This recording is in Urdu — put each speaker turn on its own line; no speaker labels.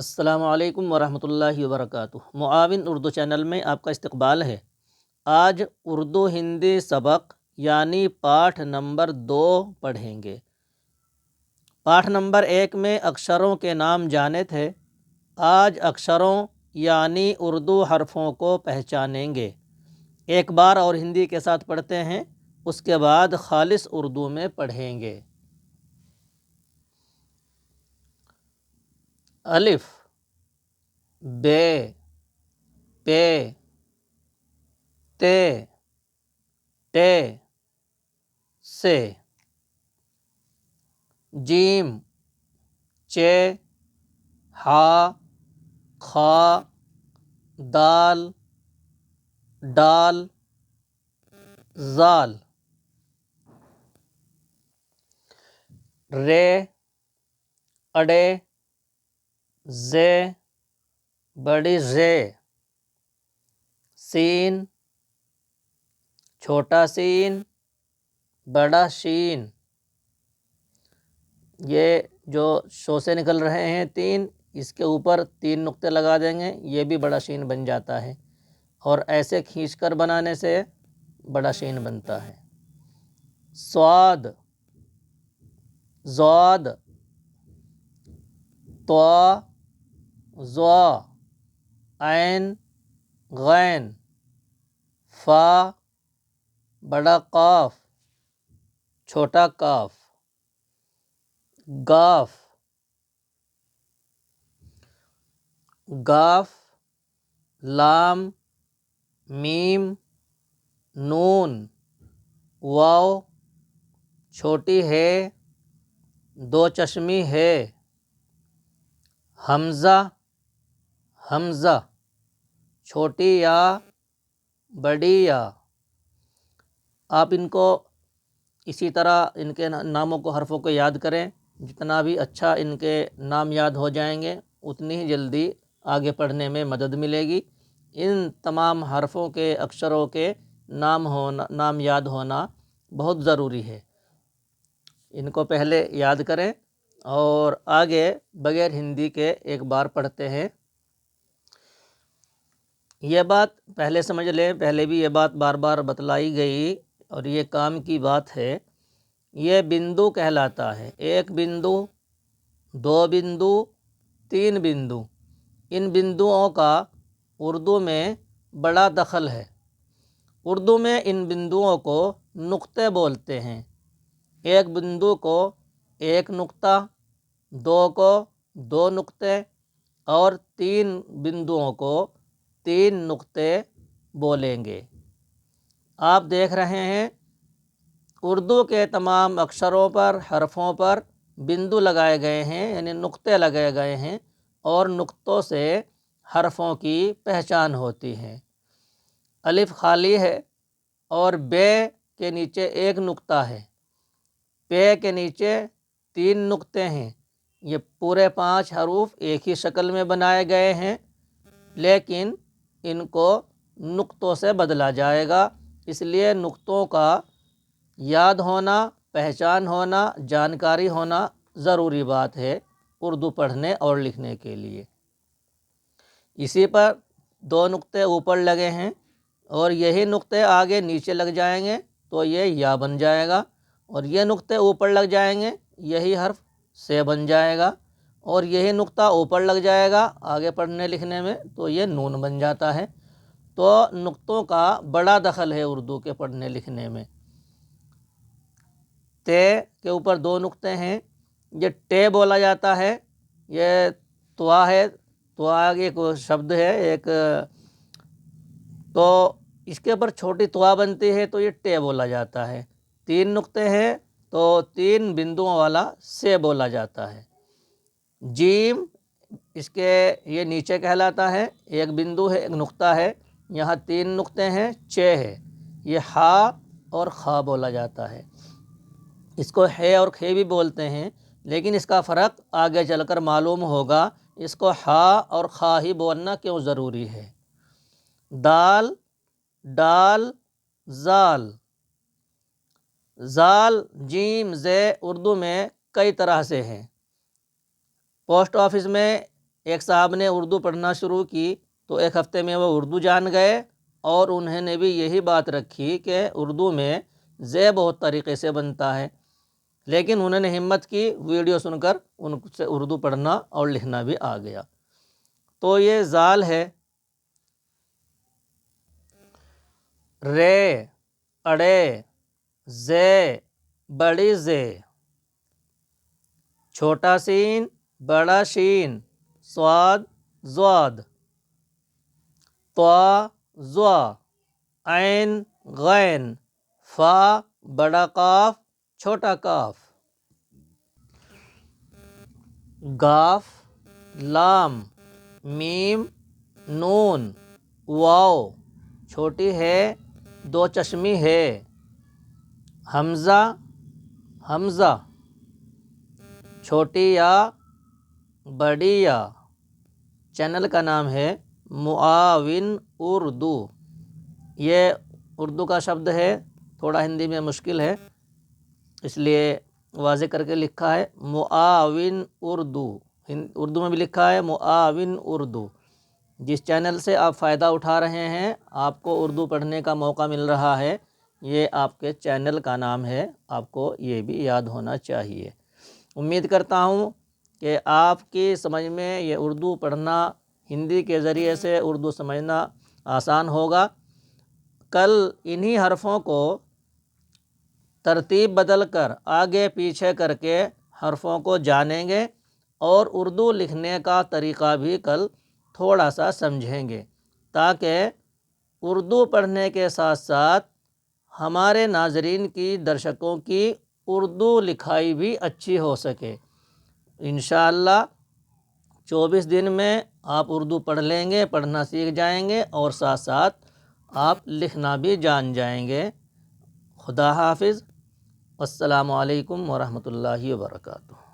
السلام علیکم ورحمۃ اللہ وبرکاتہ۔ معاون اردو چینل میں آپ کا استقبال ہے۔ آج اردو ہندی سبق یعنی پاٹھ نمبر 2 پڑھیں گے۔ پاٹھ نمبر 1 میں اکشروں کے نام جانے تھے۔ آج اکشروں یعنی اردو حرفوں کو پہچانیں گے۔ ایک بار اور ہندی کے ساتھ پڑھتے ہیں، اس کے بعد خالص اردو میں پڑھیں گے۔ الف، بے، پے، تے، ٹے، سے، جیم، چے، ہا، کھا، دال، ڈال، زال، رے، اڑے، زے، بڑی زے، سین، چھوٹا سین، بڑا شین۔ یہ جو شو سے نکل رہے ہیں 3، اس کے اوپر 3 نقطے لگا دیں گے، یہ بھی بڑا شین بن جاتا ہے، اور ایسے کھینچ کر بنانے سے بڑا شین بنتا ہے۔ صاد، زاد، طا، ظا، عین، غین، فا، بڑا قاف، چھوٹا کاف، گاف، گاف، لام، میم، نون، واو، چھوٹی ہے، 2 چشمی ہے، حمزہ، حمزہ، چھوٹی یا، بڑی یا۔ آپ ان کو اسی طرح ان کے ناموں کو، حرفوں کو یاد کریں۔ جتنا بھی اچھا ان کے نام یاد ہو جائیں گے، اتنی ہی جلدی آگے پڑھنے میں مدد ملے گی۔ ان تمام حرفوں کے، اکشروں کے نام یاد ہونا بہت ضروری ہے۔ ان کو پہلے یاد کریں اور آگے بغیر ہندی کے ایک بار پڑھتے ہیں۔ یہ بات پہلے سمجھ لیں، پہلے بھی یہ بات بار بار بتلائی گئی اور یہ کام کی بات ہے۔ یہ بندو کہلاتا ہے۔ 1 بندو، 2 بندو، 3 بندو۔ ان بندوؤں کا اردو میں بڑا دخل ہے۔ اردو میں ان بندوؤں کو نقطے بولتے ہیں۔ 1 بندو کو 1 نقطہ، 2 کو 2 نقطے اور 3 بندوؤں کو 3 نقطے بولیں گے۔ آپ دیکھ رہے ہیں اردو کے تمام اکشروں پر، حرفوں پر بندو لگائے گئے ہیں، یعنی نقطے لگائے گئے ہیں، اور نقطوں سے حرفوں کی پہچان ہوتی ہے۔ الف خالی ہے اور بے کے نیچے 1 نقطہ ہے، پے کے نیچے 3 نقطے ہیں۔ یہ پورے 5 حروف ایک ہی شکل میں بنائے گئے ہیں، لیکن ان کو نقطوں سے بدلا جائے گا۔ اس لیے نقطوں کا یاد ہونا، پہچان ہونا، جانکاری ہونا ضروری بات ہے اردو پڑھنے اور لکھنے کے لیے۔ اسی پر 2 نقطے اوپر لگے ہیں، اور یہی نقطے آگے نیچے لگ جائیں گے تو یہ یا بن جائے گا، اور یہ نقطے اوپر لگ جائیں گے، یہی حرف سے بن جائے گا، اور یہی نقطہ اوپر لگ جائے گا آگے پڑھنے لکھنے میں تو یہ نون بن جاتا ہے۔ تو نقطوں کا بڑا دخل ہے اردو کے پڑھنے لکھنے میں۔ تے کے اوپر 2 نقطے ہیں، یہ ٹے بولا جاتا ہے۔ یہ توا ہے، توا ایک شبد ہے ایک، تو اس کے اوپر چھوٹی توا بنتی ہے تو یہ ٹے بولا جاتا ہے۔ 3 نقطے ہیں تو 3 بندوؤں والا سے بولا جاتا ہے۔ جیم، اس کے یہ نیچے کہلاتا ہے، 1 بندو ہے، 1 نقطہ ہے، یہاں 3 نقطے ہیں، چے ہے، یہ ہا اور خا بولا جاتا ہے۔ اس کو ہے اور کھے بھی بولتے ہیں، لیکن اس کا فرق آگے چل کر معلوم ہوگا۔ اس کو ہا اور خا ہی بولنا کیوں ضروری ہے۔ دال، ڈال، زال۔ زال، جیم، زے اردو میں کئی طرح سے ہیں۔ پوسٹ آفس میں ایک صاحب نے اردو پڑھنا شروع کی تو ایک ہفتے میں وہ اردو جان گئے، اور انہوں نے بھی یہی بات رکھی کہ اردو میں زے بہت طریقے سے بنتا ہے، لیکن انہوں نے ہمت کی، ویڈیو سن کر ان سے اردو پڑھنا اور لکھنا بھی آ گیا۔ تو یہ زال ہے، رے، اڑے، زے، بڑی زے، چھوٹا سین، بڑا شین، صاد، ضاد، طا، ضا، عین، غین، فا، بڑا قاف، چھوٹا کاف، گاف، لام، میم، نون، واو، چھوٹی ہے، دو چشمی ہے، حمزہ، حمزہ، چھوٹی یا، بڑی یا۔ چینل کا نام ہے معاون اردو۔ یہ اردو کا شبد ہے، تھوڑا ہندی میں مشکل ہے، اس لیے واضح کر کے لکھا ہے معاون اردو، اردو میں بھی لکھا ہے معاون اردو۔ جس چینل سے آپ فائدہ اٹھا رہے ہیں، آپ کو اردو پڑھنے کا موقع مل رہا ہے، یہ آپ کے چینل کا نام ہے، آپ کو یہ بھی یاد ہونا چاہیے۔ امید کرتا ہوں کہ آپ کی سمجھ میں یہ اردو پڑھنا، ہندی کے ذریعے سے اردو سمجھنا آسان ہوگا۔ کل انہی حرفوں کو ترتیب بدل کر آگے پیچھے کر کے حرفوں کو جانیں گے، اور اردو لکھنے کا طریقہ بھی کل تھوڑا سا سمجھیں گے، تاکہ اردو پڑھنے کے ساتھ ساتھ ہمارے ناظرین کی، درشکوں کی اردو لکھائی بھی اچھی ہو سکے۔ انشاءاللہ 24 دن میں آپ اردو پڑھ لیں گے، پڑھنا سیکھ جائیں گے، اور ساتھ ساتھ آپ لکھنا بھی جان جائیں گے۔ خدا حافظ، السلام علیکم ورحمۃ اللہ وبرکاتہ۔